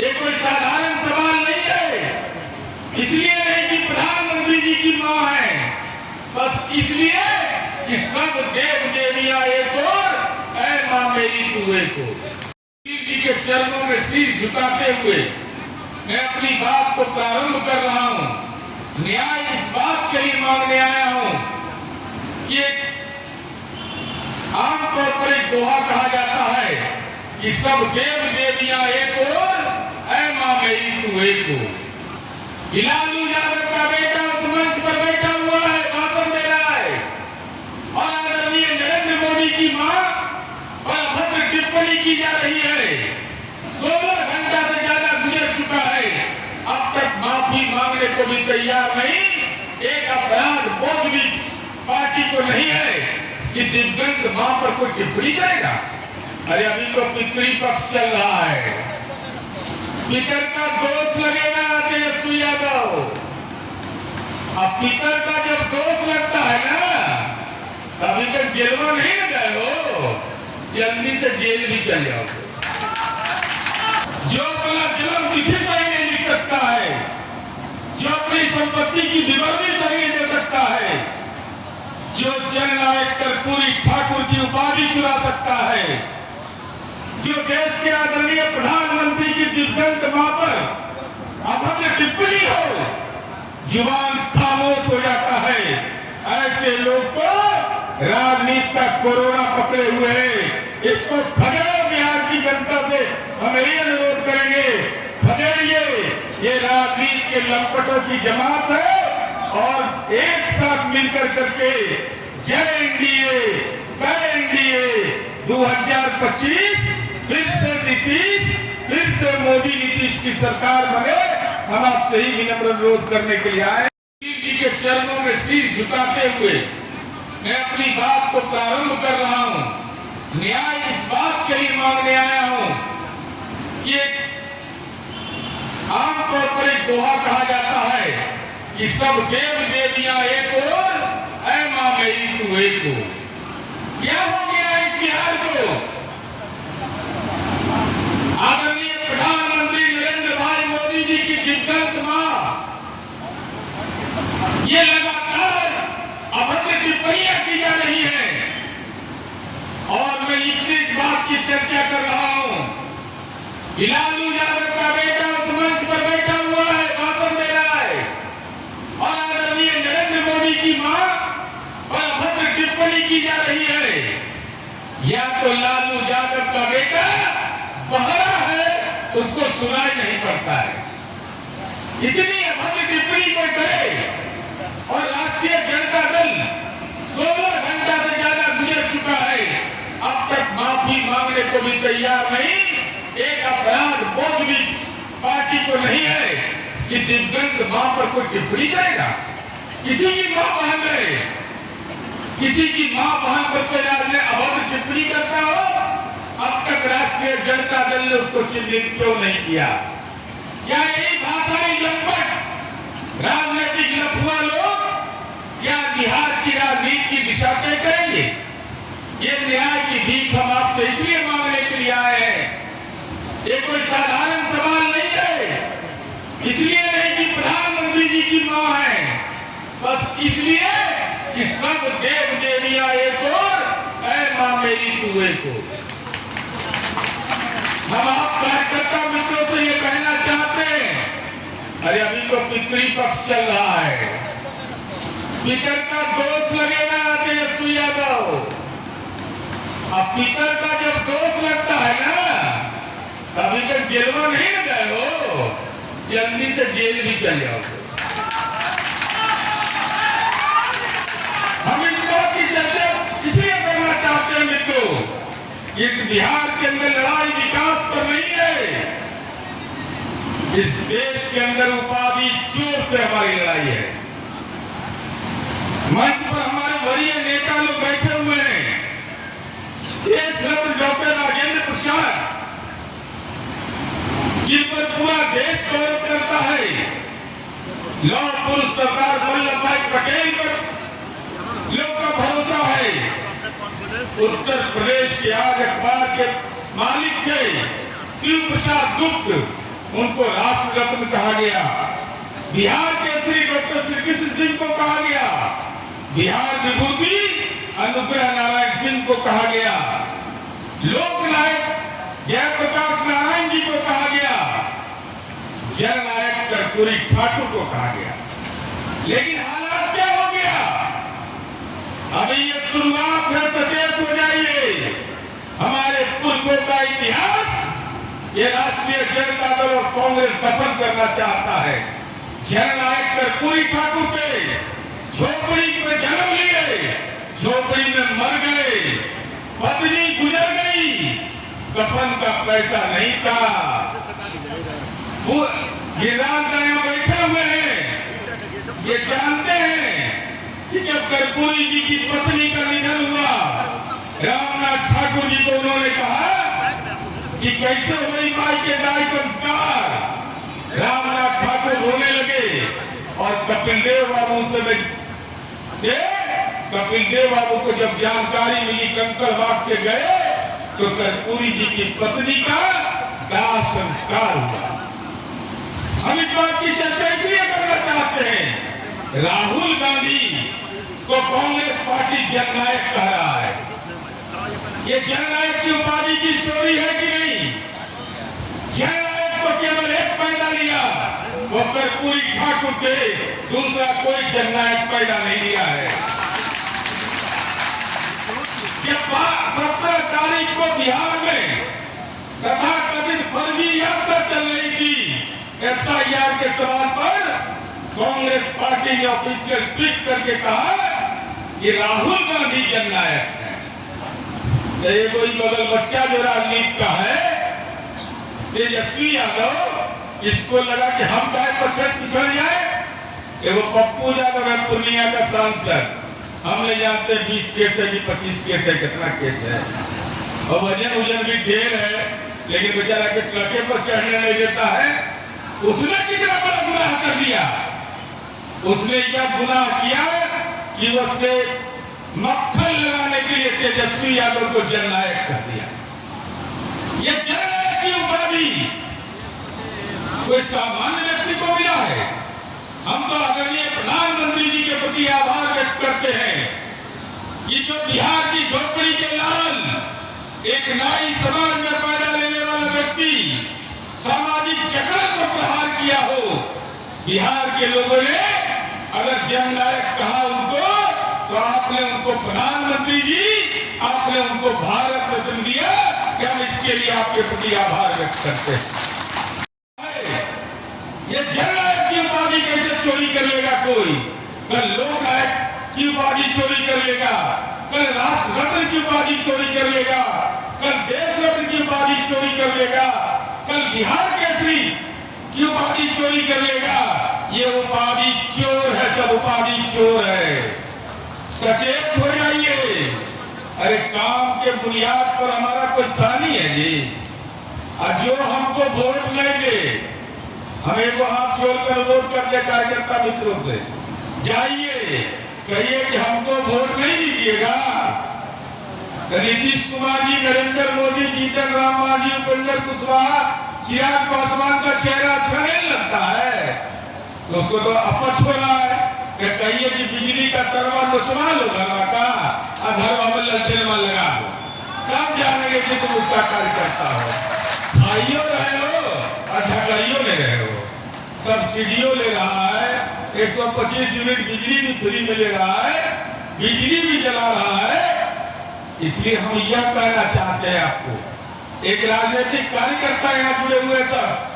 ये कोई साधारण सवाल नहीं है। इसलिए नहीं कि प्रधानमंत्री जी की मां है, बस इसलिए कि सब देव देवियां एक और, ऐ मां मेरी तू एक और। जी के चरणों में शीश झुकाते हुए मैं अपनी बात को प्रारंभ कर रहा हूं। न्याय इस बात के लिए मांगने आया हूं कि आमतौर पर एक दोहा कहा जाता है कि सब देव देवियां एक और, ऐ मां मेरी तू एक और। लालू यादव का बेटा उस मंच पर बैठा हुआ है, भाषण दे रहा है, और आदरणीय नरेंद्र मोदी की मां और अभद्र टिप्पणी की जा रही है। 16 घंटा से ज्यादा गुजर चुका है, अब तक माफी मांगने को भी तैयार नहीं। एक अपराध बोध भी पार्टी को नहीं है कि दिव्यांग मां पर कोई टिप्पणी करेगा। अरे अभी तो पितृपक्ष चल रहा है, पितर का दोष लगेगा तेजस्वी यादव। अब पितर का जब दोष लगता है ना, अभी तक जेल में नहीं गए हो, जल्दी से जेल भी चले जाओगे। जो अपना जन्म तिथि सही नहीं लिख सकता है, जो अपनी संपत्ति की विवरणी सही नहीं दे सकता है, जो जननायक कर्पूरी ठाकुर की उपाधि चुरा सकता है, जो देश के आदरणीय प्रधानमंत्री की दिव्यांग मां पर अभद्र टिप्पणी हो, जुबान खामोश हो जाता है, ऐसे लोग को राजनीति का कोरोना पकड़े हुए है। इसको खदेड़ो। बिहार की जनता से हम यही अनुरोध करेंगे, खदेड़िए। ये राजनीति के लंपटों की जमात है और एक साथ मिलकर करके जय एनडीए, कर एनडीए 2025 फिर से नीतीश, फिर से मोदी नीतीश की सरकार बने। हम आपसे ही विनम्र अनुरोध करने के लिए आए। जी के चरणों में शीश झुकाते हुए मैं अपनी बात को प्रारंभ कर रहा हूं। न्याय इस बात के लिए मांगने आया हूं कि आमतौर पर एक दोहा कहा जाता है कि सब देव देवियां एक और, ऐ मां मेरी तू एक और। क्या हो गया इस बिहार को? आदरणीय प्रधानमंत्री नरेंद्र भाई मोदी जी की दिव्यांग मां ये लगातार अभद्र टिप्पणियां की जा रही है, और मैं इसलिए इस बात की चर्चा कर रहा हूं कि लालू यादव का बेटा उस मंच पर बैठा हुआ है, भाषण दे रहा है, और आदरणीय नरेंद्र मोदी की मां और अभद्र टिप्पणी की जा रही है। या तो लालू यादव का बेटा बहरा है, उसको सुनाई नहीं पड़ता है। इतनी अभद्र टिप्पणी कोई करे, और राष्ट्रीय जनता दल 16 घंटा से ज्यादा गुजर चुका है, अब तक माफी मांगने को भी तैयार नहीं। एक अपराध बोध भी पार्टी को नहीं है कि दिव्यांग मां पर कोई टिप्पणी करेगा। किसी की मां बहन रहे, किसी की मां बहन पर कोई अभद्र टिप्पणी करता हो, अब तक राष्ट्रीय जनता दल ने उसको चिन्हित क्यों नहीं किया? क्या यही भाषाई लंपट राजनीतिक लफुआ लोग क्या बिहार की राजनीति की दिशा तय करेंगे? ये न्याय की भीख हम आपसे इसलिए मांगने के लिए आए हैं। ये कोई साधारण सवाल नहीं है। इसलिए नहीं कि प्रधानमंत्री जी की मां है, बस इसलिए कि सब देव देवियां एक और, ऐ मां मेरी तू एक और। हम आप कार्यकर्ता मित्रों से ये कहना चाहते हैं, अरे अभी तो पितृपक्ष चल रहा है, पितर का दोष लगेगा तेजस्वी यादव। अब पितर का जब दोष लगता है ना, अभी तक जेल में नहीं गए हो, जल्दी से जेल भी चले जाओगे। हम इस बात की चर्चा इसलिए करना चाहते हैं मित्रों, इस बिहार के अंदर लड़ाई विकास पर नहीं है, इस देश के अंदर उपाधि चोर से हमारी लड़ाई है। मंच पर हमारे वरीय नेता लोग बैठे हुए हैं, देश रत्न डॉक्टर राजेंद्र प्रसाद, जिन पर पूरा देश गौरव करता है, लौह पुरुष सरदार वल्लभ भाई पटेल पर लोग का भरोसा है। उत्तर प्रदेश के आज अखबार के मालिक थे शिव प्रसाद गुप्त, उनको राष्ट्र रत्न कहा गया। बिहार केसरी डॉक्टर श्री कृष्ण सिंह को कहा गया। बिहार विभूति अनुग्रह नारायण सिंह को कहा गया। लोकनायक जयप्रकाश नारायण जी को कहा गया। जननायक कर्पूरी ठाकुर को कहा गया। लेकिन हालात क्या हो गया? अभी ये शुरुआत है, सचेत हो जाइए। हमारे पुरखों का इतिहास ये राष्ट्रीय जनता दल और कांग्रेस दफन करना चाहता है। जननायक कर्पूरी ठाकुर के झोपड़ी में जन्म लिए, झोपड़ी में मर गए, पत्नी गुजर गई, दफन का पैसा नहीं था। वो गिरिराज यहाँ बैठे हुए हैं, ये जानते हैं कि जब कर्पूरी जी की पत्नी का निधन हुआ, रामनाथ ठाकुर जी को उन्होंने कहा कि कैसे हुई माई के दाह संस्कार। रामनाथ ठाकुर रोने लगे और कपिल देव बाबू से कपिल देव बाबू को जब जानकारी मिली, कंकड़बाग से गए तो कर्पूरी जी की पत्नी का दाह संस्कार हुआ। हम इस बात की चर्चा इसलिए करना चाहते हैं, राहुल गांधी को कांग्रेस पार्टी जननायक कह रहा है। ये जननायक की उपाधि की चोरी है कि नहीं? जननायक को केवल एक पैदा लिया, वो कर्पूरी ठाकुर थे, दूसरा कोई जननायक पैदा नहीं लिया है। जब 17 तारीख को बिहार में तथाकथित फर्जी यात्रा चल रही थी, SIR के सवाल पर कांग्रेस पार्टी ने ऑफिशियल ट्वीट करके कहा कि राहुल गांधी जननायक है। तो ये कोई बगल बच्चा जो राजनीति का है, तेजस्वी यादव, इसको लगा कि हम क्या पिछड़ जाए। वो पप्पू यादव है पूर्णिया का सांसद, हमने जानते 20 केस है कि 25 केस है, कितना केस है, और वजन भी ढेर है, लेकिन बेचारा के ट्रके पर चढ़ने नहीं देता है। उसने कितना बड़ा गुनाह कर दिया? उसने क्या गुनाह किया कि उसने मक्खन लगाने के लिए तेजस्वी यादव को जननायक कर दिया। ये जननायक की उपाधि कोई सामान्य व्यक्ति को मिला है? हम तो आदरणीय प्रधानमंत्री जी के प्रति आभार व्यक्त करते हैं कि जो बिहार की झोपड़ी के लाल, एक नाई समाज में पैदा लेने वाला व्यक्ति सामाजिक जगत पर प्रहार किया हो, बिहार के लोगों ने अगर जननायक कहा उनको, तो आपने उनको प्रधानमंत्री जी, आपने उनको भारत रत्न दिया, कि हम इसके लिए आपके प्रति आभार व्यक्त करते हैं। ये जननायक की उपाधि कैसे चोरी कर लेगा कोई? कल लोकनायक की उपाधि चोरी कर लेगा, कल राष्ट्र रत्न की उपाधि चोरी कर लेगा, कल देश रत्न की उपाधि चोरी कर लेगा, कल बिहार केसरी की उपाधि चोरी कर लेगा। ये उपाधि चोर है, सब उपाधि चोर है। सचेत हो जाइए। अरे काम के बुनियाद पर हमारा कोई सानी है जी, और जो हमको वोट नहीं दे, हमें को हाथ जोड़कर अनुरोध कर दे कार्यकर्ता मित्रों से, जाइए कहिए कि हमको वोट नहीं दीजिएगा। नीतीश कुमार जी, नरेंद्र मोदी, जीतन राम मांझी, उपेंद्र कुशवाहा, चिराग पासवान का चेहरा अच्छा नहीं लगता है तो उसको तो अपच हो रहा है। कहिए कि बिजली का तरवा नोचवा लो घरवा का, और घरवा में ललटेन में लगा दो, कब जानेंगे कि तुम उसका कार्यकर्ता हो। खाइयो रहे हो और ढकाइयो ले रहे हो, सब्सिडियो ले रहा है, 125 यूनिट बिजली भी फ्री में ले रहा है, बिजली भी जला रहा है। इसलिए हम यह कहना चाहते हैं आपको, एक राजनीतिक कार्यकर्ता यहाँ जुड़े हुए सब,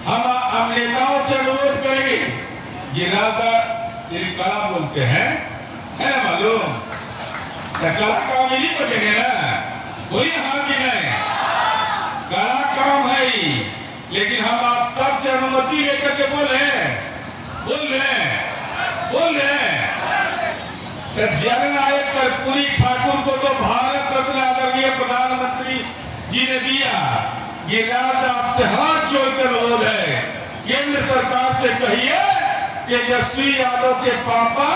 हम नेताओं से अनुरोध करेंगे, ये राजा ये कला बोलते हैं, है ना मालूम? कला काम यही बचेंगे ना, वही हाँ कि नहीं? कला काम है ही, लेकिन हम आप सबसे अनुमति लेकर के बोल रहे जननायक कर्पूरी ठाकुर को तो भारत रत्न आदरणीय प्रधानमंत्री जी ने दिया। ये राज आपसे हाथ जोड़कर अनुरोध है, केंद्र सरकार से कहिए तेजस्वी यादव के पापा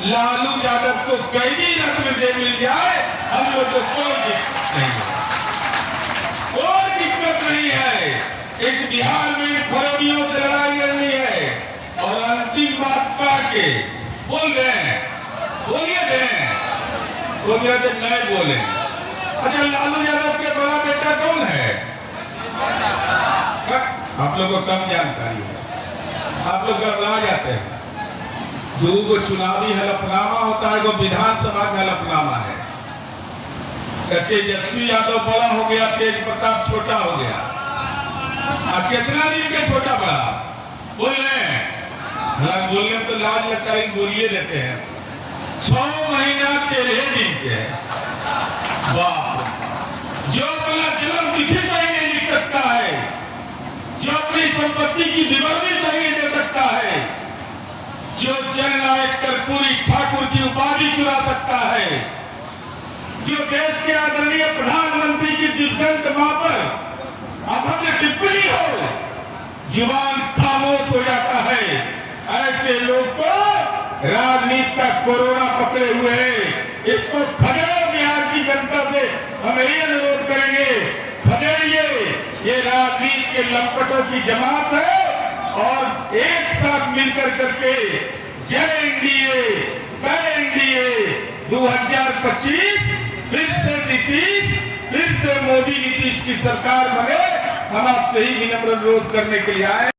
लालू यादव को कैदी रत्न दे मिल जाए, हम लोग को कोई दिक्कत नहीं है, कोई दिक्कत नहीं है। इस बिहार में फौजियों से लड़ाई लड़नी है और अंतिम बात कह के बोल रहे हैं, बोलिए दें, सोच रहे थे नहीं बोले। अच्छा, लालू यादव के बड़ा बेटा कौन है? आप लोग को कम जानकारी है, आप लोग घबरा जाते हैं। दो को चुनावी हलफनामा होता है, वो विधानसभा का हलफनामा है। तेजस्वी यादव बड़ा हो गया, तेज प्रताप छोटा हो गया। अब कितना दिन के छोटा बड़ा बोल रहे हैं? बोलने तो लाज लगता है, बोलिए देते हैं। 6 महीना 13 दिन के वाह, जो अपना जन्म तिथि सही नहीं लिख सकता है, जो अपनी संपत्ति की विवरणी सही नहीं दे सकता है, जो जननायक कर्पूरी ठाकुर की उपाधि चुरा सकता है, जो देश के आदरणीय प्रधानमंत्री की दिवंगत मां पर अभद्र टिप्पणी हो, जुबान खामोश हो जाता है, ऐसे लोग को राजनीति का कोरोना पकड़े हुए है। इसको खदेड़ो, बिहार की जनता से हम यही अनुरोध करेंगे, खदेड़िए। ये राजनीति के लंपटों की जमात है और एक साथ मिलकर करके जय एनडीए, जय एनडीए 2025 फिर से नीतीश, फिर से मोदी नीतीश की सरकार बने। हम आपसे ही विनम्र अनुरोध करने के लिए आए।